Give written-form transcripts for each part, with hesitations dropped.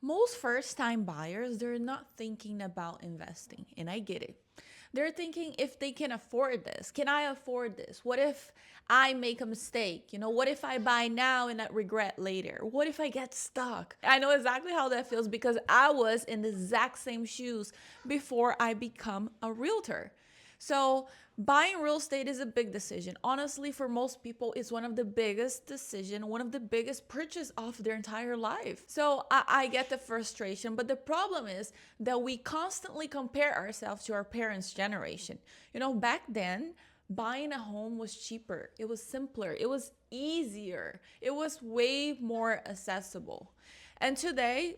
Most first-time buyers, they're not thinking about investing, and I get it. They're thinking if they can afford this. Can I afford this? What if I make a mistake? What if I buy now and I regret later? What if I get stuck? I know exactly how that feels because I was in the exact same shoes before I become a realtor. So buying real estate is a big decision. Honestly, for most people, it's one of the biggest decision, one of the biggest purchase of their entire life. So I get the frustration, but the problem is that we constantly compare ourselves to our parents' generation. Back then, buying a home was cheaper. It was simpler. It was easier. It was way more accessible. And today,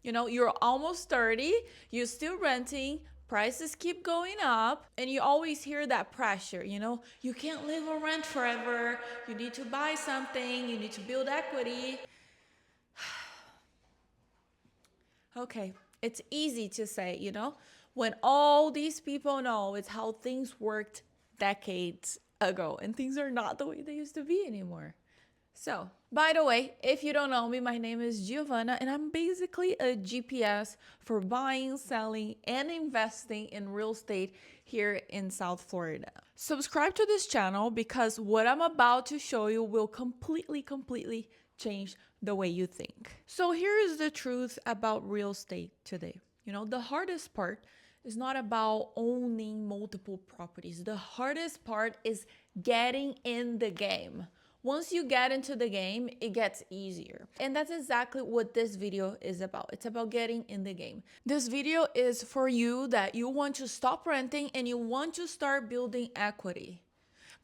you're almost 30, you're still renting, prices keep going up, and you always hear that pressure, you can't live on rent forever, you need to buy something, you need to build equity. Okay, it's easy to say, when all these people know it's how things worked decades ago, and things are not the way they used to be anymore. So, by the way, if you don't know me, my name is Giovanna, and I'm basically a GPS for buying, selling, and investing in real estate here in South Florida. Subscribe to this channel because what I'm about to show you will completely change the way you think. So here is the truth about real estate today. The hardest part is not about owning multiple properties. The hardest part is getting in the game. Once you get into the game, it gets easier. And that's exactly what this video is about. It's about getting in the game. This video is for you that you want to stop renting and you want to start building equity.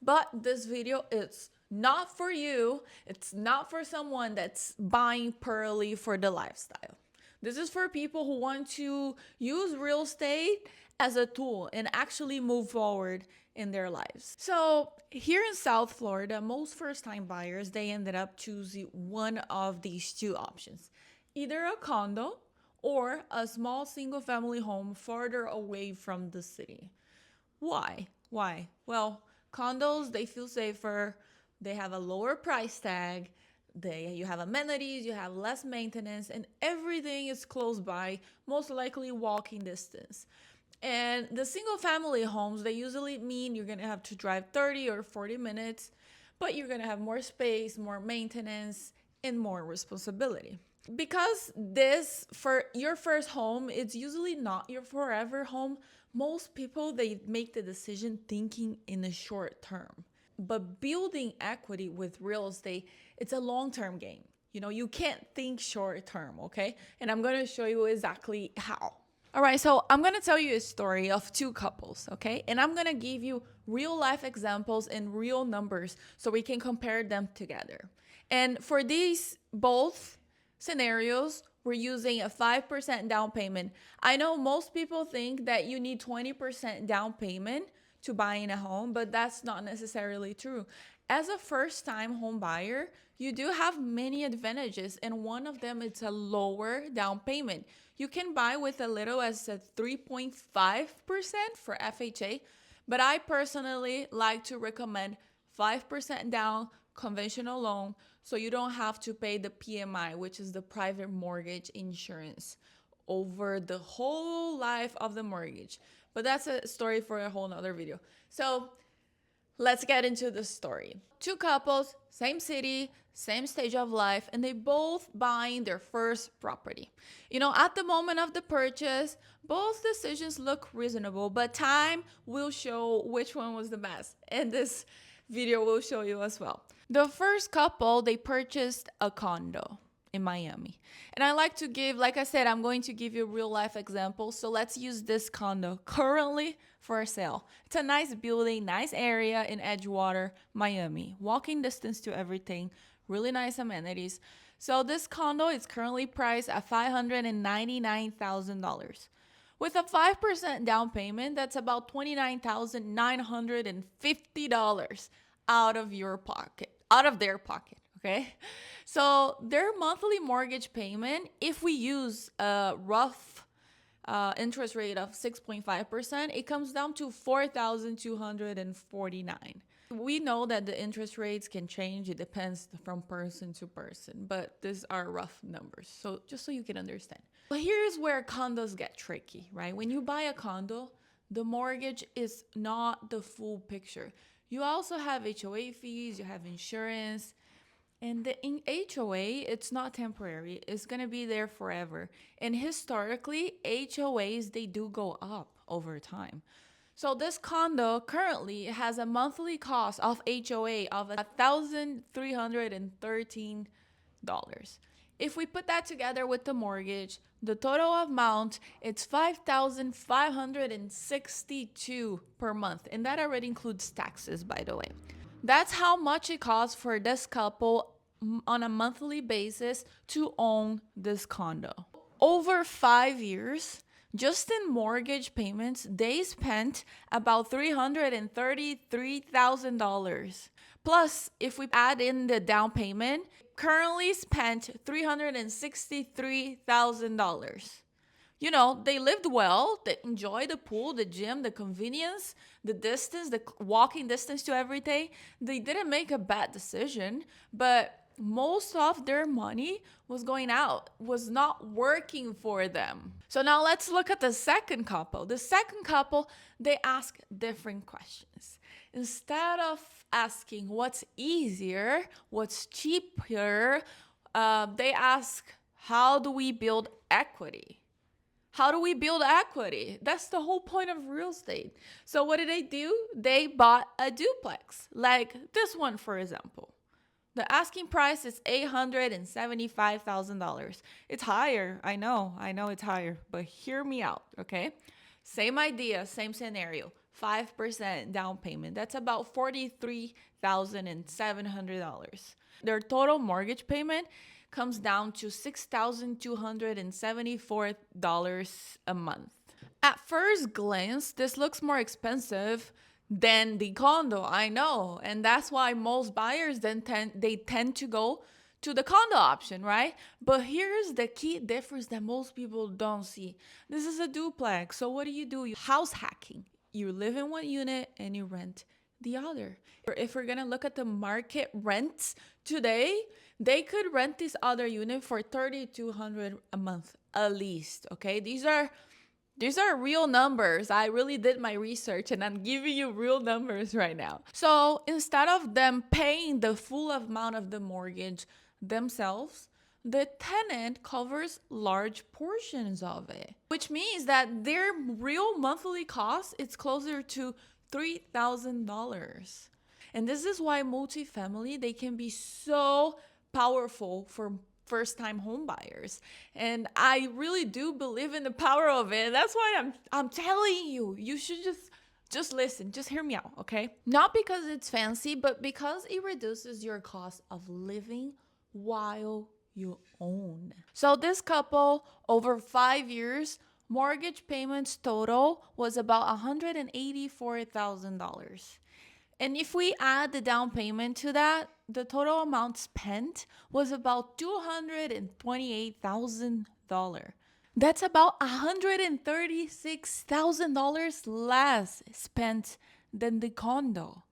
But this video is not for you. It's not for someone that's buying purely for the lifestyle. This is for people who want to use real estate as a tool and actually move forward in their lives. So here in South Florida, most first-time buyers, they ended up choosing one of these two options, either a condo or a small single-family home farther away from the city. Why? Well, condos, they feel safer, they have a lower price tag, you have amenities, you have less maintenance, and everything is close by, most likely walking distance. And the single family homes, they usually mean you're gonna have to drive 30 or 40 minutes, but you're gonna have more space, more maintenance, and more responsibility. Because this, for your first home, it's usually not your forever home. Most people, they make the decision thinking in the short term. But building equity with real estate, it's a long-term game. You can't think short term, okay? And I'm gonna show you exactly how. All right, so I'm gonna tell you a story of two couples, okay? And I'm gonna give you real life examples and real numbers so we can compare them together. And for these both scenarios, we're using a 5% down payment. I know most people think that you need 20% down payment to buy in a home, but that's not necessarily true. As a first-time home buyer, you do have many advantages, and one of them is a lower down payment. You can buy with a little as a 3.5% for FHA, but I personally like to recommend 5% down conventional loan so you don't have to pay the PMI, which is the private mortgage insurance, over the whole life of the mortgage. But that's a story for a whole nother video. So let's get into the story. Two couples, same city, same stage of life, and they both buying their first property. At the moment of the purchase, both decisions look reasonable, but time will show which one was the best. And this video will show you as well. The first couple, they purchased a condo in Miami. And I like to give, like I said, I'm going to give you real life examples. So let's use this condo currently for sale. It's a nice building, nice area in Edgewater, Miami. Walking distance to everything, really nice amenities. So this condo is currently priced at $599,000. With a 5% down payment, that's about $29,950 out of your pocket, out of their pocket. Okay, so their monthly mortgage payment, if we use a rough interest rate of 6.5%, it comes down to $4,249. We know that the interest rates can change. It depends from person to person, but these are rough numbers. So just so you can understand. But here's where condos get tricky, right? When you buy a condo, the mortgage is not the full picture. You also have HOA fees, you have insurance, and the in HOA, it's not temporary. It's going to be there forever. And historically, HOAs, they do go up over time. So this condo currently has a monthly cost of HOA of $1,313. If we put that together with the mortgage, the total amount it's $5,562 per month, and that already includes taxes, by the way. That's how much it costs for this couple on a monthly basis to own this condo. Over 5 years, just in mortgage payments, they spent about $333,000. Plus, if we add in the down payment, currently spent $363,000. You know, they lived well, they enjoyed the pool, the gym, the convenience, the distance, the walking distance to every day. They didn't make a bad decision, but most of their money was going out, was not working for them. So now let's look at the second couple. The second couple, they ask different questions. Instead of asking what's easier, what's cheaper, they ask, how do we build equity? How do we build equity? That's the whole point of real estate. So what did they do? They bought a duplex, like this one, for example. The asking price is $875,000. It's higher. I know it's higher, but hear me out, okay? Same idea, same scenario. 5% down payment. That's about $43,700. Their total mortgage payment comes down to $6,274 a month. At first glance, this looks more expensive than the condo, I know, and that's why most buyers then tend to go to the condo option, right? But here's the key difference that most people don't see. This is a duplex, so what do? You house hacking. You live in one unit and you rent the other. If we're gonna look at the market rents today, they could rent this other unit for $3,200 a month at least. Okay, these are real numbers. I really did my research and I'm giving you real numbers right now. So instead of them paying the full amount of the mortgage themselves, the tenant covers large portions of it, which means that their real monthly cost is closer to $3,000. And this is why multifamily, they can be so powerful for first-time home buyers. And I really do believe in the power of it. That's why I'm telling you, you should just listen, just hear me out, okay? Not because it's fancy, but because it reduces your cost of living while you own. So this couple, over 5 years, mortgage payments total was about $184,000. And if we add the down payment to that, the total amount spent was about $228,000. That's about $136,000 less spent than the condo.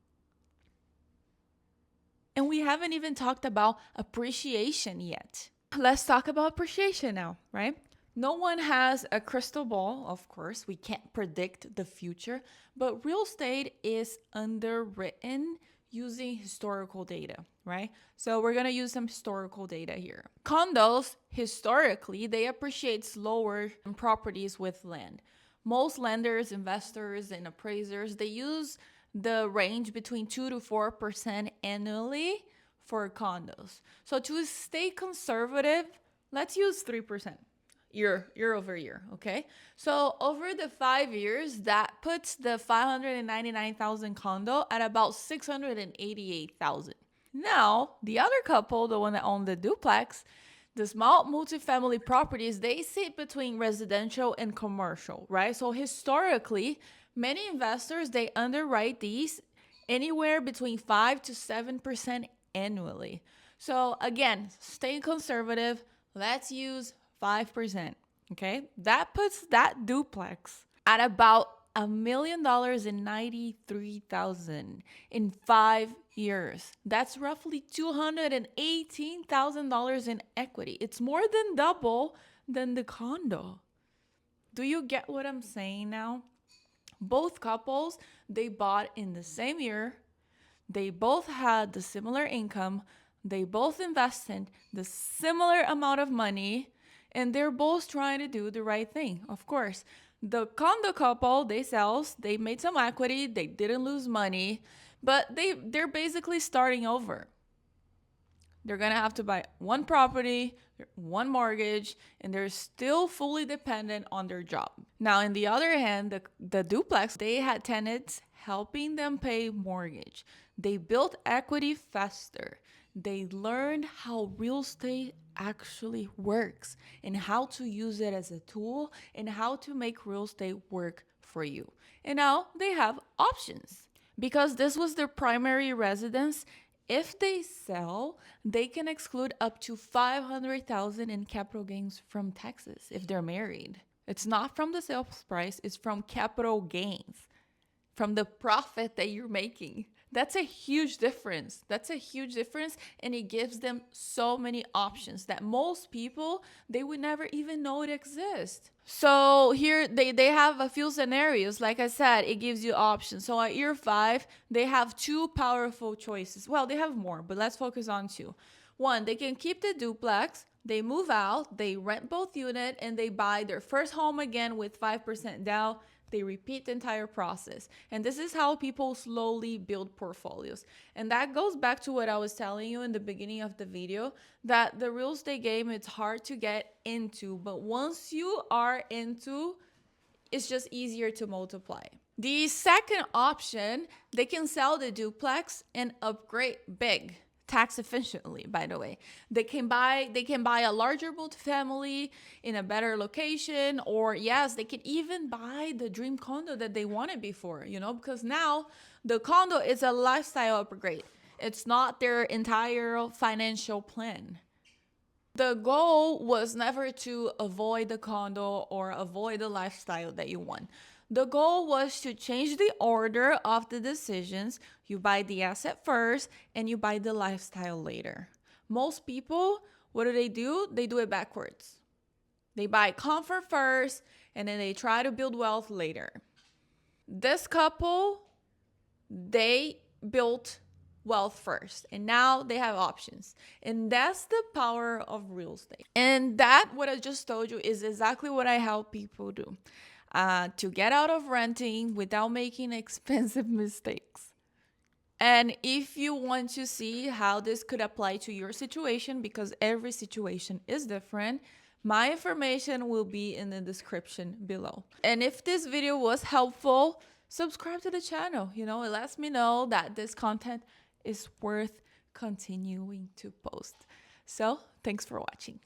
And we haven't even talked about appreciation yet. Let's talk about appreciation now, right? No one has a crystal ball, of course. We can't predict the future, but real estate is underwritten using historical data, right? So we're going to use some historical data here. Condos, historically, they appreciate slower than properties with land. Most lenders, investors, and appraisers, they use the range between 2 to 4% annually for condos. So to stay conservative, let's use 3%. Year over year, okay? So over the 5 years, that puts the 599,000 condo at about 688,000. Now, the other couple, the one that owned the duplex, the small multifamily properties, they sit between residential and commercial, right? So historically, many investors, they underwrite these anywhere between 5 to 7% annually. So again, stay conservative. Let's use 5%, okay? That puts that duplex at about $1,093,000 in 5 years. That's roughly $218,000 in equity. It's more than double than the condo. Do you get what I'm saying now? Both couples, they bought in the same year. They both had the similar income. They both invested the similar amount of money, and they're both trying to do the right thing. Of course, the condo couple, they made some equity, they didn't lose money, but they're basically starting over. They're going to have to buy one property, one mortgage, and they're still fully dependent on their job. Now, on the other hand, the duplex, they had tenants helping them pay mortgage. They built equity faster. They learned how real estate actually works and how to use it as a tool and how to make real estate work for you. And now they have options. Because this was their primary residence, if they sell, they can exclude up to $500,000 in capital gains from taxes if they're married. It's not from the sales price, it's from capital gains, from the profit that you're making. That's a huge difference. And it gives them so many options that most people, they would never even know it exists. So here they have a few scenarios. Like I said, it gives you options. So at year 5, they have 2 powerful choices. Well, they have more, but let's focus on 2. 1, they can keep the duplex. They move out, they rent both units, and they buy their first home again with 5% down. They repeat the entire process. And this is how people slowly build portfolios. And that goes back to what I was telling you in the beginning of the video, that the real estate game, it's hard to get into. But once you are into, it's just easier to multiply. The second option, they can sell the duplex and upgrade big. Tax efficiently, by the way. They can buy a larger multifamily in a better location, or yes, they can even buy the dream condo that they wanted before, because now the condo is a lifestyle upgrade. It's not their entire financial plan. The goal was never to avoid the condo or avoid the lifestyle that you want. The goal was to change the order of the decisions. You buy the asset first and you buy the lifestyle later. Most people, what do? They do it backwards. They buy comfort first and then they try to build wealth later. This couple, they built wealth first and now they have options, and that's the power of real estate. And that, what I just told you, is exactly what I help people do. To get out of renting without making expensive mistakes. And if you want to see how this could apply to your situation, because every situation is different, my information will be in the description below. And if this video was helpful, subscribe to the channel. It lets me know that this content is worth continuing to post. So, thanks for watching.